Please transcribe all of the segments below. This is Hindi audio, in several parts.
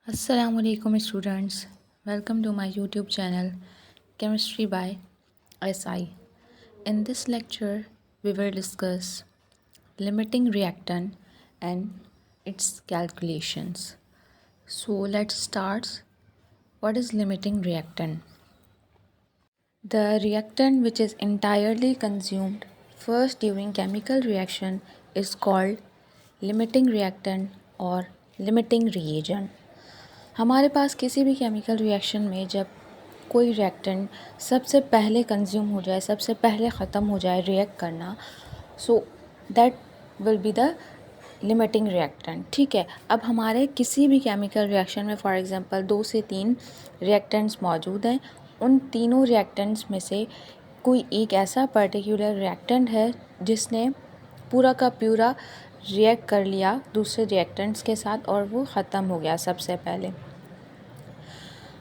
Assalamualaikum students, welcome to my YouTube channel Chemistry by SI. In this lecture, we will discuss limiting reactant and its calculations. So let's start. What is limiting reactant? The reactant which is entirely consumed first during chemical reaction is called limiting reactant or limiting reagent. हमारे पास किसी भी केमिकल रिएक्शन में जब कोई रिएक्टेंट सबसे पहले कंज्यूम हो जाए, सबसे पहले ख़त्म हो जाए रिएक्ट करना, so that will be the limiting reactant. ठीक है, अब हमारे किसी भी केमिकल रिएक्शन में फॉर एग्जांपल 2 से 3 रिएक्टेंट्स मौजूद हैं. उन तीनों रिएक्टेंट्स में से कोई एक ऐसा पर्टिकुलर रिएक्टेंट है जिसने पूरा का पूरा रिएक्ट कर लिया दूसरे रिएक्टेंट्स के साथ और वो ख़त्म हो गया सबसे पहले.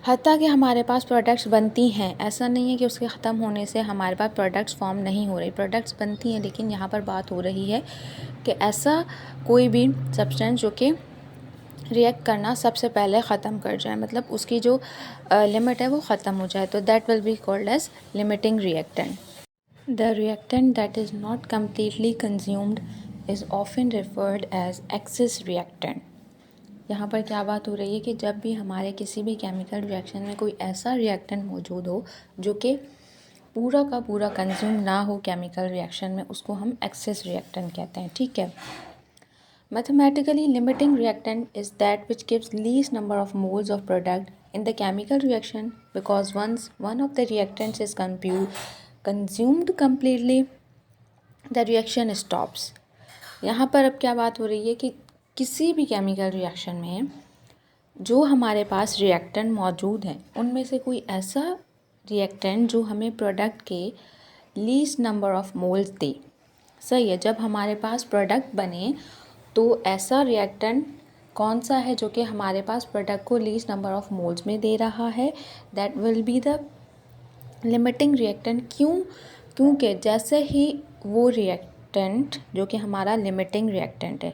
हत्ता कि हमारे पास प्रोडक्ट्स बनती हैं, ऐसा नहीं है कि उसके ख़त्म होने से हमारे पास प्रोडक्ट्स फॉर्म नहीं हो रही, प्रोडक्ट्स बनती हैं, लेकिन यहाँ पर बात हो रही है कि ऐसा कोई भी सब्सटेंस जो कि रिएक्ट करना सबसे पहले ख़त्म कर जाए, मतलब उसकी जो लिमिट है वो ख़त्म हो जाए, तो that will be called as limiting reactant. The reactant that is not completely consumed is often referred as excess reactant. यहाँ पर क्या बात हो रही है कि जब भी हमारे किसी भी केमिकल रिएक्शन में कोई ऐसा रिएक्टेंट मौजूद हो जो कि पूरा का पूरा कंज्यूम ना हो केमिकल रिएक्शन में, उसको हम एक्सेस रिएक्टेंट कहते हैं. ठीक है, mathematically limiting reactant is that which gives least number of moles of product in the chemical reaction because once one of the reactants is consumed completely the reaction stops. यहाँ पर अब क्या बात हो रही है कि किसी भी केमिकल रिएक्शन में जो हमारे पास रिएक्टेंट मौजूद हैं उनमें से कोई ऐसा रिएक्टेंट जो हमें प्रोडक्ट के लीस्ट नंबर ऑफ मोल्स दे. सही है, जब हमारे पास प्रोडक्ट बने तो ऐसा रिएक्टेंट कौन सा है जो कि हमारे पास प्रोडक्ट को लीस्ट नंबर ऑफ मोल्स में दे रहा है, that will be the limiting reactant. क्योंकि जैसे ही वो रिएक्टेंट जो कि हमारा लिमिटिंग रिएक्टेंट है,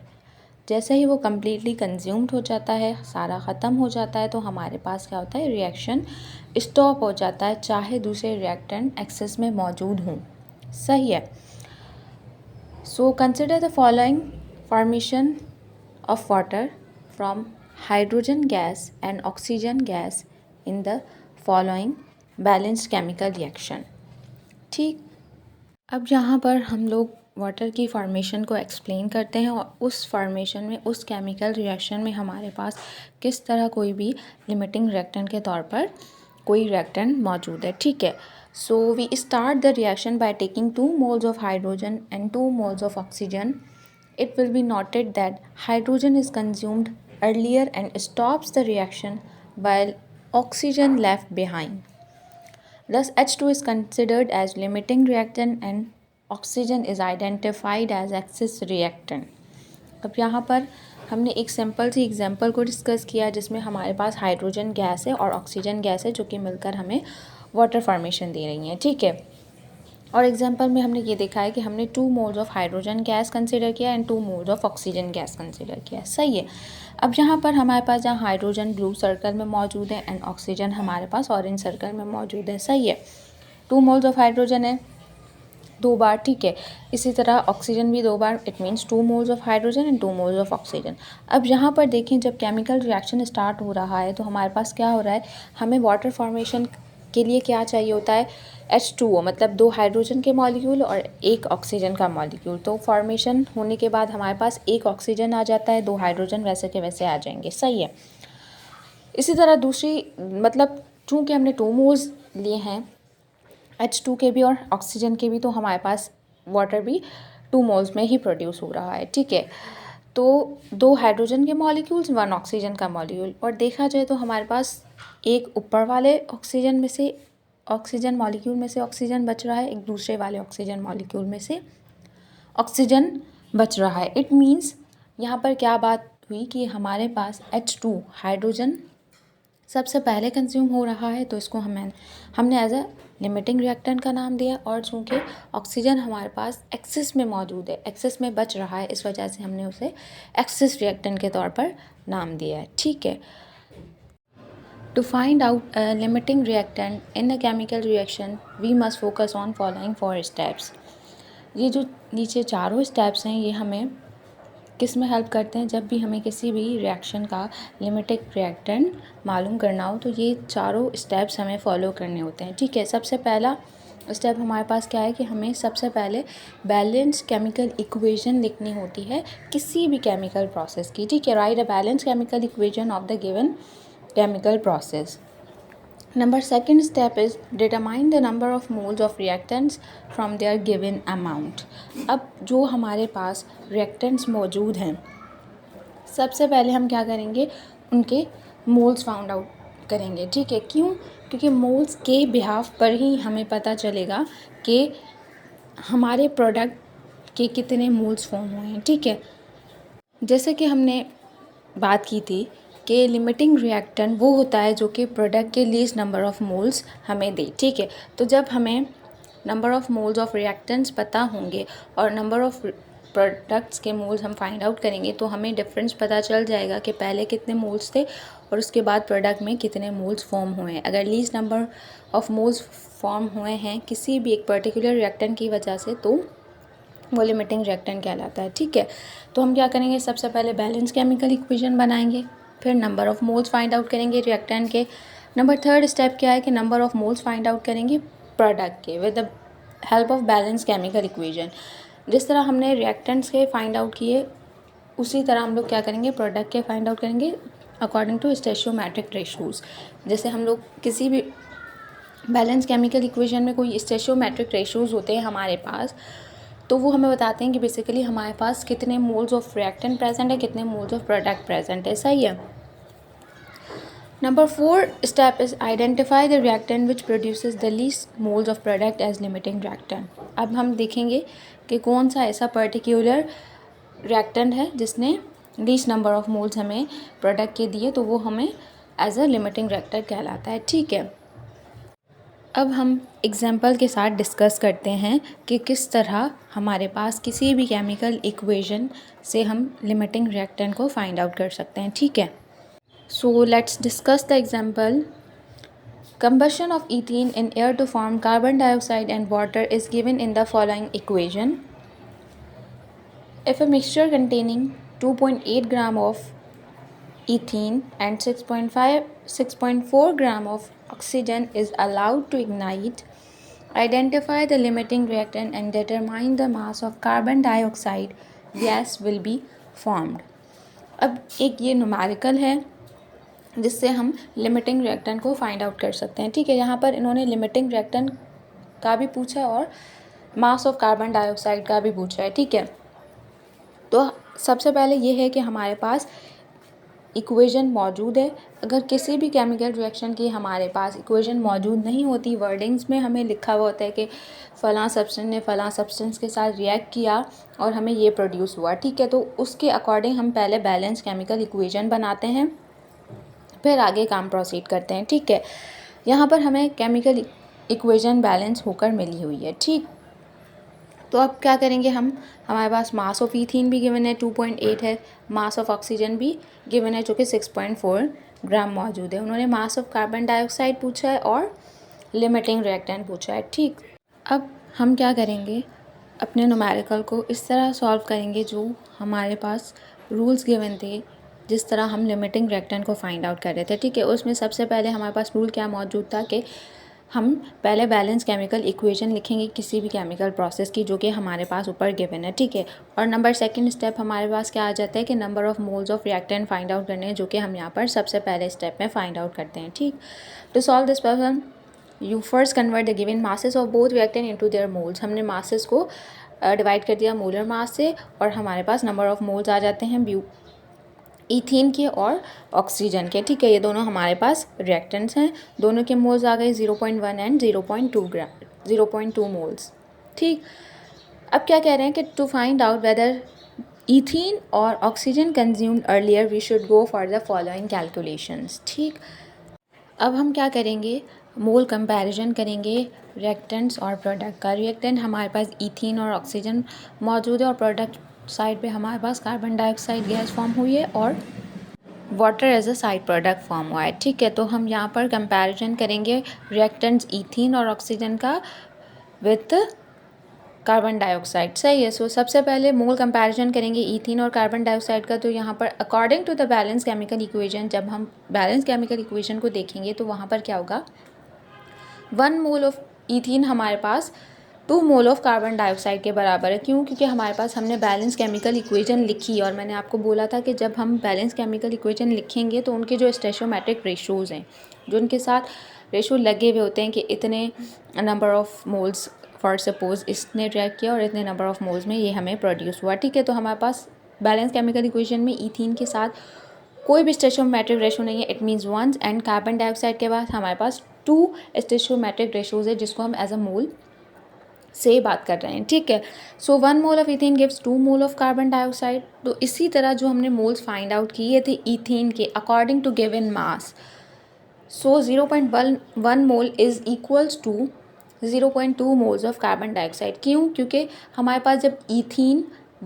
जैसे ही वो कम्प्लीटली कंज्यूम्ड हो जाता है, सारा ख़त्म हो जाता है, तो हमारे पास क्या होता है, रिएक्शन स्टॉप हो जाता है, चाहे दूसरे रिएक्टेंट एक्सेस में मौजूद हों. सही है. So consider the following formation of water from hydrogen gas and oxygen gas in the following balanced chemical reaction. ठीक, अब यहाँ पर हम लोग वाटर की फॉर्मेशन को एक्सप्लेन करते हैं और उस फॉर्मेशन में, उस केमिकल रिएक्शन में हमारे पास किस तरह कोई भी लिमिटिंग रिएक्टेंट के तौर पर कोई रिएक्टेंट मौजूद है. ठीक है, so we start the reaction by taking 2 moles of hydrogen and 2 moles of oxygen. It will be noted that hydrogen is consumed earlier and stops the reaction while oxygen left behind. Thus H2 is considered as limiting reactant and oxygen is identified as excess reactant. अब यहाँ पर हमने एक सिंपल सी एग्जांपल को डिस्कस किया जिसमें हमारे पास हाइड्रोजन गैस है और ऑक्सीजन गैस है जो कि मिलकर हमें वाटर फॉर्मेशन दे रही हैं. ठीक है, और एग्जांपल में हमने ये देखा है कि हमने 2 moles of hydrogen gas consider किया एंड 2 moles of oxygen gas consider किया. सही है. अब यहाँ पर हमारे पास जहाँ हाइड्रोजन ब्लू सर्कल में मौजूद है एंड ऑक्सीजन हमारे पास ऑरेंज सर्कल में मौजूद है. सही है, 2 मोल्स ऑफ हाइड्रोजन है 2 बार. ठीक है, इसी तरह ऑक्सीजन भी 2 बार, it means 2 moles of hydrogen and 2 moles of oxygen. अब यहाँ पर देखें, जब केमिकल रिएक्शन स्टार्ट हो रहा है तो हमारे पास क्या हो रहा है, हमें वाटर फॉर्मेशन के लिए क्या चाहिए होता है, H2O, मतलब 2 हाइड्रोजन के मॉलिक्यूल और 1 ऑक्सीजन का मॉलिक्यूल. तो फॉर्मेशन होने के बाद हमारे पास 1 ऑक्सीजन आ जाता है, 2 हाइड्रोजन वैसे के वैसे आ जाएंगे. सही है. इसी तरह दूसरी, मतलब चूँकि हमने 2 मोल्स लिए हैं H2 के भी और ऑक्सीजन के भी, तो हमारे पास वाटर भी 2 मोल्स में ही प्रोड्यूस हो रहा है. ठीक है, तो 2 हाइड्रोजन के मॉलिक्यूल्स 1 ऑक्सीजन का मॉलिक्यूल, और देखा जाए तो हमारे पास एक ऊपर वाले ऑक्सीजन में से, ऑक्सीजन मॉलिक्यूल में से ऑक्सीजन बच रहा है, एक दूसरे वाले ऑक्सीजन मॉलिक्यूल में से ऑक्सीजन बच रहा है. इट मीन्स यहाँ पर क्या बात हुई कि हमारे पास H2 हाइड्रोजन सबसे पहले कंज्यूम हो रहा है, तो इसको हमने एज अ लिमिटिंग रिएक्टेंट का नाम दिया, और चूँकि ऑक्सीजन हमारे पास एक्सेस में मौजूद है, एक्सेस में बच रहा है, इस वजह से हमने उसे एक्सेस रिएक्टेंट के तौर पर नाम दिया है. ठीक है, To find out a limiting reactant in a chemical reaction, we must focus on following 4 steps. ये जो नीचे चारों स्टेप्स हैं ये हमें किस में हेल्प करते हैं? जब भी हमें किसी भी रिएक्शन का लिमिटिंग रिएक्टेंट मालूम करना हो तो ये चारों स्टेप्स हमें फॉलो करने होते हैं। ठीक है, सबसे पहला स्टेप हमारे पास क्या है कि हमें सबसे पहले बैलेंस केमिकल इक्वेशन लिखनी होती है किसी भी केमिकल प्रोसेस की। ठीक है, right a balance chemical equation of the given chemical process. Number second step is determine the number of moles of reactants from their given amount. अब जो हमारे पास reactants मौजूद हैं सबसे पहले हम क्या करेंगे, उनके मोल्स फाउंड आउट करेंगे। ठीक है, क्यों? क्योंकि मोल्स के बिहाफ पर ही हमें पता चलेगा कि हमारे प्रोडक्ट के कितने मोल्स फॉर्म हुए हैं। ठीक है, जैसे कि हमने बात की थी कि लिमिटिंग रिएक्टेंट वो होता है जो कि प्रोडक्ट के लीस्ट नंबर ऑफ़ मोल्स हमें दे। ठीक है, तो जब हमें number of moles of reactants पता होंगे और नंबर ऑफ़ प्रोडक्ट्स के मोल्स हम फाइंड आउट करेंगे तो हमें डिफरेंस पता चल जाएगा कि पहले कितने मोल्स थे और उसके बाद प्रोडक्ट में कितने मोल्स फॉर्म हुए हैं। अगर least number of moles form हुए हैं किसी भी एक पर्टिकुलर रिएक्टेंट की वजह से तो वो लिमिटिंग रिएक्टेंट कहलाता है। ठीक है, तो हम क्या करेंगे, सबसे पहले बैलेंस केमिकल इक्वेशन बनाएंगे, फिर number of moles find out करेंगे रिएक्टेंट के। नंबर थर्ड स्टेप क्या है कि number of moles find out करेंगे प्रोडक्ट के with the help of balance chemical equation. जिस तरह हमने रिएक्टेंट्स के फाइंड आउट किए उसी तरह हम लोग क्या करेंगे, प्रोडक्ट के फाइंड आउट करेंगे अकॉर्डिंग टू स्टेशियोमेट्रिक रेशोज़। जैसे हम लोग किसी भी बैलेंस केमिकल इक्वेशन में कोई स्टेशियोमेट्रिक रेशोज़ होते हैं हमारे पास, तो वो हमें बताते हैं कि बेसिकली हमारे पास कितने मोल्स ऑफ रिएक्टेंट प्रेजेंट है, कितने मोल्स ऑफ प्रोडक्ट प्रेजेंट है। सही है। Number 4 step is identify the reactant which produces the least moles of product as limiting reactant. अब हम देखेंगे कि कौन सा ऐसा पर्टिकुलर रिएक्टेंट है जिसने लीस्ट नंबर ऑफ मोल्स हमें प्रोडक्ट के दिए, तो वो हमें एज अ लिमिटिंग रिएक्टेंट कहलाता है। ठीक है, अब हम एग्जाम्पल के साथ डिस्कस करते हैं कि किस तरह हमारे पास किसी भी केमिकल इक्वेशन से हम लिमिटिंग रिएक्टेंट को फाइंड आउट कर सकते हैं। ठीक है, so let's discuss the example. Combustion of ethene in air to form carbon dioxide and water is given in the following equation. If a mixture containing 2.8 gram of ethene and 6.4 gram of oxygen is allowed to ignite, identify the limiting reactant and determine the mass of carbon dioxide gas will be formed. अब एक ये न्यूमेरिकल है जिससे हम लिमिटिंग रिएक्टेंट को फाइंड आउट कर सकते हैं। ठीक है, यहाँ पर इन्होंने लिमिटिंग रिएक्टेंट का भी पूछा और मास ऑफ कार्बन डाइऑक्साइड का भी पूछा है। ठीक है, तो सबसे पहले ये है कि हमारे पास इक्वेशन मौजूद है। अगर किसी भी केमिकल रिएक्शन की हमारे पास इक्वेशन मौजूद नहीं होती, वर्डिंग्स में हमें लिखा हुआ होता है कि फ़लाँ सब्सटेंस ने फ़लाँ सब्सटेंस के साथ रिएक्ट किया और हमें ये प्रोड्यूस हुआ। ठीक है, तो उसके अकॉर्डिंग हम पहले बैलेंस केमिकल इक्वेशन बनाते हैं, फिर आगे काम प्रोसीड करते हैं। ठीक है, यहाँ पर हमें केमिकल इक्वेशन बैलेंस होकर मिली हुई है। ठीक, तो अब क्या करेंगे हम, हमारे पास मास ऑफ ईथीन भी गिवन है 2.8 है, मास ऑफ ऑक्सीजन भी गिवन है जो कि 6.4 ग्राम मौजूद है। उन्होंने मास ऑफ कार्बन डाइऑक्साइड पूछा है और लिमिटिंग रिएक्टेंट पूछा है। ठीक, अब हम क्या करेंगे, अपने न्यूमेरिकल को इस तरह सॉल्व करेंगे जो हमारे पास रूल्स गिवन थे, जिस तरह हम लिमिटिंग रिएक्टेंट को फाइंड आउट कर रहे थे। ठीक है, उसमें सबसे पहले हमारे पास रूल क्या मौजूद था कि हम पहले बैलेंस केमिकल इक्वेशन लिखेंगे किसी भी केमिकल प्रोसेस की जो कि हमारे पास ऊपर गिवन है। ठीक है, और नंबर सेकंड स्टेप हमारे पास क्या आ जाता है कि number of moles of reactant find out करने हैं जो कि हम यहाँ पर सबसे पहले स्टेप में फाइंड आउट करते हैं। ठीक, to solve this problem you first convert the given masses of both reactant into their moles. हमने मासेस को डिवाइड कर दिया मोलर मास से और हमारे पास नंबर ऑफ़ मोल्स आ जाते हैं ईथीन के और ऑक्सीजन के। ठीक है, ये दोनों हमारे पास रिएक्टेंट्स हैं, दोनों के मोल्स आ गए 0.1 एंड 0.2 मोल्स। ठीक, अब क्या कह रहे हैं कि to find out whether ethene और oxygen consumed earlier we should go for the following calculations. ठीक, अब हम क्या करेंगे, मोल कंपैरिजन करेंगे रिएक्टेंट्स और प्रोडक्ट का। रिएक्टेंट हमारे पास ईथीन और ऑक्सीजन मौजूद है और प्रोडक्ट साइड पे हमारे पास कार्बन डाइऑक्साइड गैस फॉर्म हुई है और water as a side product form हुआ है। ठीक है, तो हम यहाँ पर कंपैरिजन करेंगे रिएक्टेंट्स ईथीन और ऑक्सीजन का विथ कार्बन डाइऑक्साइड। सही है। सो सबसे पहले मोल कंपैरिजन करेंगे ईथीन और कार्बन डाइऑक्साइड का। तो यहाँ पर according to the balance chemical equation, जब हम बैलेंस केमिकल इक्वेशन को देखेंगे तो वहाँ पर क्या होगा, 1 मोल ऑफ ईथीन हमारे पास 2 मोल ऑफ कार्बन डाइऑक्साइड के बराबर है। क्यों? क्योंकि हमारे पास हमने बैलेंस केमिकल इक्वेशन लिखी और मैंने आपको बोला था कि जब हम बैलेंस केमिकल इक्वेशन लिखेंगे तो उनके जो स्टोइचोमेट्रिक रेशोज़ हैं, जो उनके साथ रेशो लगे हुए होते हैं कि इतने number of moles for suppose इसने रिएक्ट किया और इतने नंबर ऑफ मोल्स में ये हमें प्रोड्यूस हुआ। ठीक है, तो हमारे पास बैलेंस केमिकल इक्वेशन में ईथीन के साथ कोई भी स्टोइचोमेट्रिक रेशो नहीं है, it means 1, and carbon dioxide के बाद हमारे पास 2 स्टोइचोमेट्रिक रेशोज है जिसको हम एज अ मोल से बात कर रहे हैं। ठीक है, सो 1 mole of ethene gives 2 mole of carbon dioxide. तो इसी तरह जो हमने मोल्स फाइंड आउट किए थे ईथीन के according to given mass, so 0.1 mole is equals to 0.2 moles of carbon dioxide. क्यों? क्योंकि हमारे पास जब ईथीन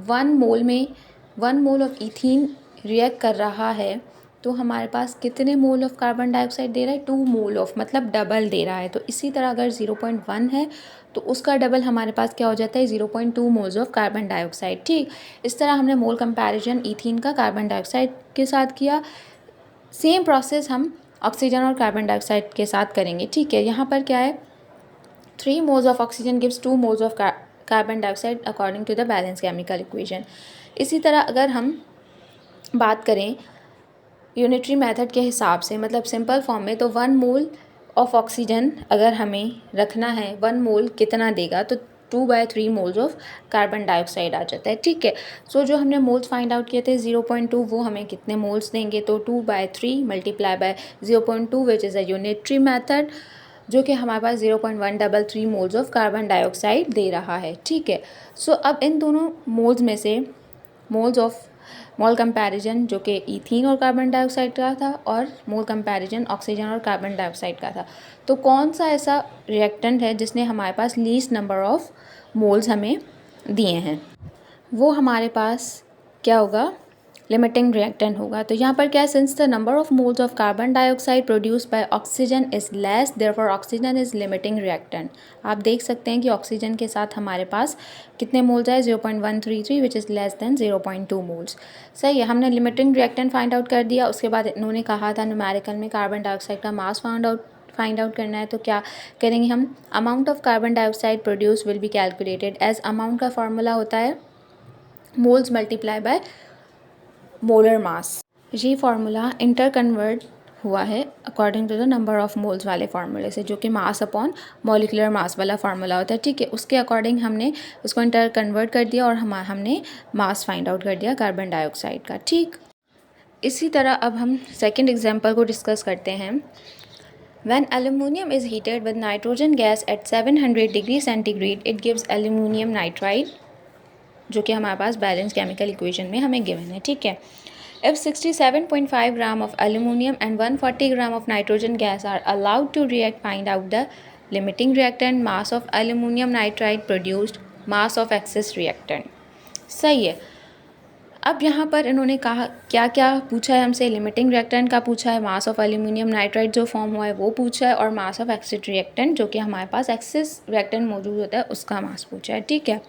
1 मोल में 1 मोल ऑफ ईथीन रिएक्ट कर रहा है तो हमारे पास कितने मोल ऑफ कार्बन डाइऑक्साइड दे रहा है, 2 मोल ऑफ, मतलब डबल दे रहा है। तो इसी तरह अगर 0.1 है तो उसका डबल हमारे पास क्या हो जाता है, 0.2 मोल्स ऑफ कार्बन डाइऑक्साइड। ठीक, इस तरह हमने मोल कंपैरिजन ईथीन का कार्बन डाइऑक्साइड के साथ किया। सेम प्रोसेस हम ऑक्सीजन और कार्बन डाइऑक्साइड के साथ करेंगे। ठीक है, यहाँ पर क्या है, 3 moles of oxygen gives 2 moles of carbon dioxide according to the balance chemical equation. इसी तरह अगर हम बात करें यूनिटरी मेथड के हिसाब से, मतलब सिंपल फॉर्म में, तो 1 मोल ऑफ ऑक्सीजन अगर हमें रखना है, 1 मोल कितना देगा, तो 2/3 मोल्स ऑफ कार्बन डाइऑक्साइड आ जाता है। ठीक है, सो जो हमने मोल्स फाइंड आउट किए थे 0.2, वो हमें कितने मोल्स देंगे, तो 2/3 multiply by 0.2 which is a unitary method, जो कि हमारे पास 0.133 मोल्स ऑफ कार्बन डाइऑक्साइड दे रहा है। ठीक है, सो अब इन दोनों मोल्स में से मोल कंपैरिजन जो कि ईथीन और कार्बन डाइऑक्साइड का था और मोल कंपैरिजन ऑक्सीजन और कार्बन डाइऑक्साइड का था, तो कौन सा ऐसा रिएक्टेंट है जिसने हमारे पास लीस्ट नंबर ऑफ मोल्स हमें दिए हैं, वो हमारे पास क्या होगा, लिमिटिंग रिएक्टेंट होगा। तो यहाँ पर क्या है, since the number of moles of carbon dioxide produced by oxygen is less, therefore oxygen is limiting reactant. आप देख सकते हैं कि ऑक्सीजन के साथ हमारे पास कितने मोल्स आए, 0.133 which is less than 0.2 moles. सही है, हमने लिमिटिंग रिएक्टेंट फाइंड आउट कर दिया। उसके बाद इन्होंने कहा था न्यूमेरिकल में कार्बन डाइऑक्साइड का मास फाइंड आउट करना है, तो क्या करेंगे हम, amount of carbon dioxide produce will be calculated as, amount का फार्मूला होता है moles multiply by molar mass. ये फार्मूला इंटर कन्वर्ट हुआ है according to the number of moles वाले फार्मूले से, जो कि मास अपॉन मॉलिकुलर मास वाला फार्मूला होता है। ठीक है, उसके अकॉर्डिंग हमने उसको इंटर कन्वर्ट कर दिया और हमने मास फाइंड आउट कर दिया कार्बन डाइऑक्साइड का। ठीक, इसी तरह अब हम सेकेंड एग्जाम्पल को डिस्कस करते हैं। When aluminium is heated with nitrogen gas at 700 degree centigrade, it gives aluminium nitride, जो कि हमारे पास बैलेंस केमिकल इक्वेशन में हमें गिवन है। ठीक है, if 67.5 gram of aluminum and 140 gram of nitrogen gas are allowed to react, find out the limiting reactant, mass of aluminum nitride produced, mass of excess reactant। सही है, अब यहाँ पर इन्होंने कहा क्या क्या पूछा है हमसे, लिमिटिंग रिएक्टेंट का पूछा है, मास ऑफ एल्यूमिनियम नाइट्राइड जो फॉर्म हुआ है वो पूछा है, और मास ऑफ एक्सेस रिएक्टेंट जो कि हमारे पास एक्सेस रिएक्टेंट मौजूद होता है उसका मास पूछा है। ठीक है,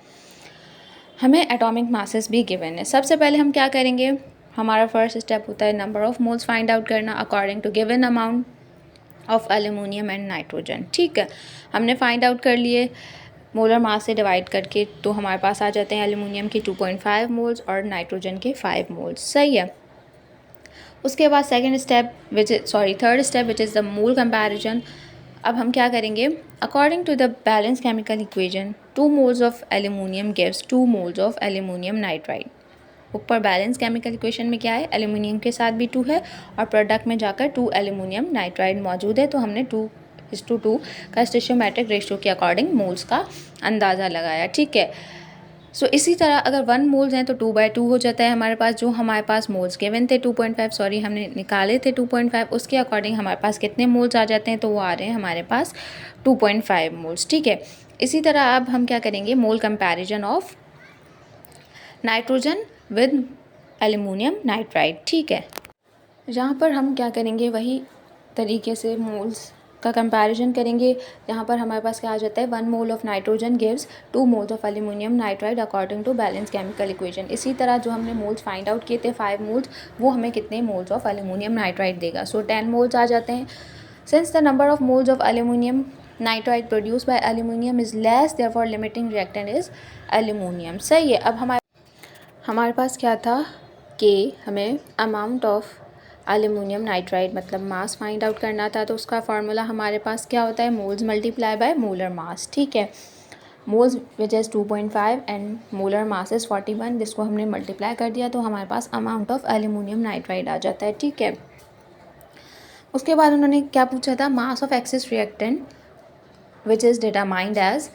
हमें एटॉमिक मासेस भी गिवन है। सबसे पहले हम क्या करेंगे, हमारा फर्स्ट स्टेप होता है number of moles find out करना according to given amount of aluminium and nitrogen. ठीक है, हमने फाइंड आउट कर लिए मोलर मास से डिवाइड करके, तो हमारे पास आ जाते हैं एल्यूमिनियम के 2.5 मोल्स और नाइट्रोजन के 5 मोल्स। सही है, उसके बाद third step which is the mole comparison. अब हम क्या करेंगे, according to the balance chemical equation 2 moles of aluminium gives 2 moles of aluminium nitride. ऊपर बैलेंस केमिकल इक्वेशन में क्या है, एल्यूमिनियम के साथ भी 2 है और प्रोडक्ट में जाकर 2 एल्यूमिनियम नाइट्राइड मौजूद है, तो हमने 2:2 का स्टोइचोमेट्रिक रेशियो के अकॉर्डिंग मोल्स का अंदाज़ा लगाया। ठीक है, सो इसी तरह अगर 1 मोल्स हैं तो 2/2 हो जाता है हमारे पास, जो हमारे पास मोल्स गिवन थे 2.5, हमने निकाले थे 2.5, उसके अकॉर्डिंग हमारे पास कितने मोल्स आ जाते हैं, तो वो आ रहे हैं हमारे पास 2.5 मोल्स। ठीक है, इसी तरह अब हम क्या करेंगे, mole comparison of nitrogen with aluminium nitride. ठीक है, यहाँ पर हम क्या करेंगे, वही तरीके से मोल्स का कंपैरिजन करेंगे। यहाँ पर हमारे पास क्या आ जाता है, 1 mole of nitrogen gives 2 moles of aluminium nitride according to balance chemical equation. इसी तरह जो हमने मोल्स फाइंड आउट किए थे 5 मोल्स, वो हमें कितने मोल्स ऑफ एल्यूमिनियम नाइट्राइड देगा। सो 10 मोल्स आ जाते हैं। Since the number of moles of aluminium nitride produce by aluminium is less, therefore limiting reactant is aluminium. सही है। अब हमारे पास क्या था कि हमें अमाउंट ऑफ एल्यूमिनियम नाइट्राइड मतलब मास फाइंड आउट करना था। तो उसका फार्मूला हमारे पास क्या होता है, मोल्स मल्टीप्लाई बाय मोलर मास। ठीक है, moles which is 2.5 and molar mass is 41, जिसको हमने मल्टीप्लाई कर दिया तो हमारे पास अमाउंट ऑफ एल्यूमिनियम नाइट्राइड आ जाता है। ठीक है, उसके बाद उन्होंने क्या पूछा था, mass of excess reactant which is determined as,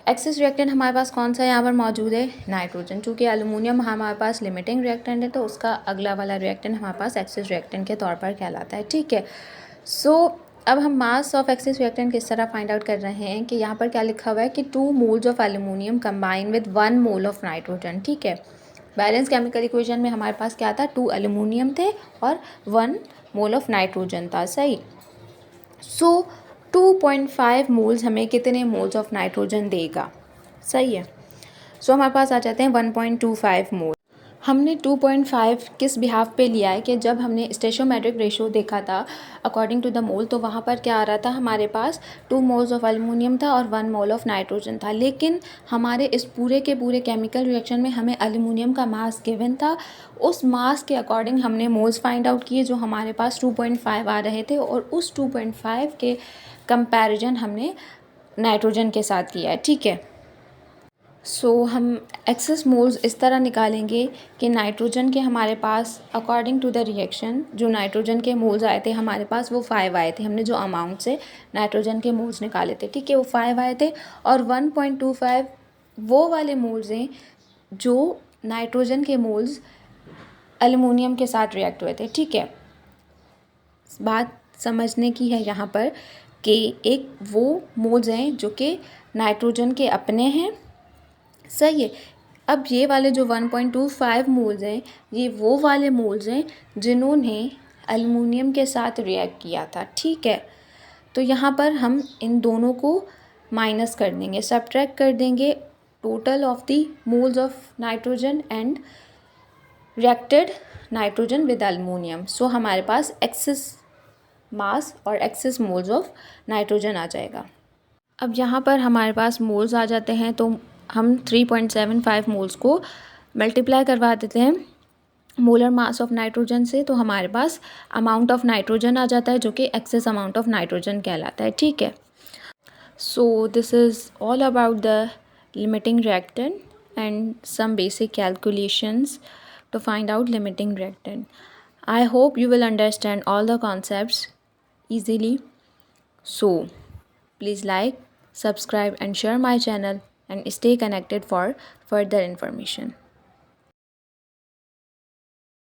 excess reactant हमारे पास कौन सा यहाँ पर मौजूद है, नाइट्रोजन। चूँकि एल्यूमिनियम हमारे पास लिमिटिंग रिएक्टेंट है तो उसका अगला वाला रिएक्टेंट हमारे पास एक्सिस रिएक्टेंट के तौर पर कहलाता है। ठीक है, सो अब हम मास ऑफ एक्सिस रिएक्टेंट किस तरह फाइंड आउट कर रहे हैं कि यहाँ पर क्या लिखा हुआ है कि 2 moles of aluminium combine with 1 mole of nitrogen. ठीक है, बैलेंस केमिकल इक्वेशन में हमारे पास क्या था, 2 एल्यूमिनियम थे और 1 मोल ऑफ नाइट्रोजन था। सही। सो 2.5 मोल्स हमें कितने मोल्स ऑफ नाइट्रोजन देगा। सही है। सो हमारे पास आ जाते हैं 1.25 मोल। हमने 2.5 किस बिहाफ पे लिया है कि जब हमने स्टेशोमेट्रिक रेशो देखा था अकॉर्डिंग टू द मोल, तो वहाँ पर क्या आ रहा था, हमारे पास 2 मोल्स ऑफ एल्यूमिनियम था और 1 मोल ऑफ नाइट्रोजन था। लेकिन हमारे इस पूरे के पूरे केमिकल रिएक्शन में हमें एल्यूमिनियम का मास गिवन था। उस मास के अकॉर्डिंग हमने मोल्स फाइंड आउट किए जो हमारे पास 2.5 आ रहे थे, और उस 2.5 के कंपैरिजन हमने नाइट्रोजन के साथ किया है। ठीक है, सो हम एक्सेस मोल्स इस तरह निकालेंगे कि नाइट्रोजन के हमारे पास अकॉर्डिंग टू द रिएक्शन जो नाइट्रोजन के मोल्स आए थे हमारे पास वो 5 आए थे। हमने जो अमाउंट से नाइट्रोजन के मोल्स निकाले थे, ठीक है, वो 5 आए थे, और 1.25 वो वाले मोल्स हैं जो नाइट्रोजन के मोल्स एल्युमिनियम के साथ रिएक्ट हुए थे। ठीक है, बात समझने की है यहाँ पर कि एक वो मोल्स हैं जो कि नाइट्रोजन के अपने हैं। सही है। अब ये वाले जो 1.25 मोल्स हैं, ये वो वाले मोल्स हैं जिन्होंने एल्युमिनियम के साथ रिएक्ट किया था। ठीक है, तो यहाँ पर हम इन दोनों को माइनस कर देंगे, सब्ट्रैक्ट कर देंगे total of the moles of nitrogen and reacted nitrogen with aluminium. So हमारे पास एक्सेस मास और एक्सेस मोल्स ऑफ नाइट्रोजन आ जाएगा। अब यहाँ पर हमारे पास मोल्स आ जाते हैं, तो हम 3.75 मोल्स को मल्टीप्लाई करवा देते हैं मोलर मास ऑफ नाइट्रोजन से, तो हमारे पास अमाउंट ऑफ नाइट्रोजन आ जाता है जो कि एक्सेस अमाउंट ऑफ नाइट्रोजन कहलाता है। ठीक है, so this is all about the limiting reactant and some basic calculations to find out limiting reactant. I hope you will understand all the concepts easily. So please like, subscribe and share my channel and stay connected for further information.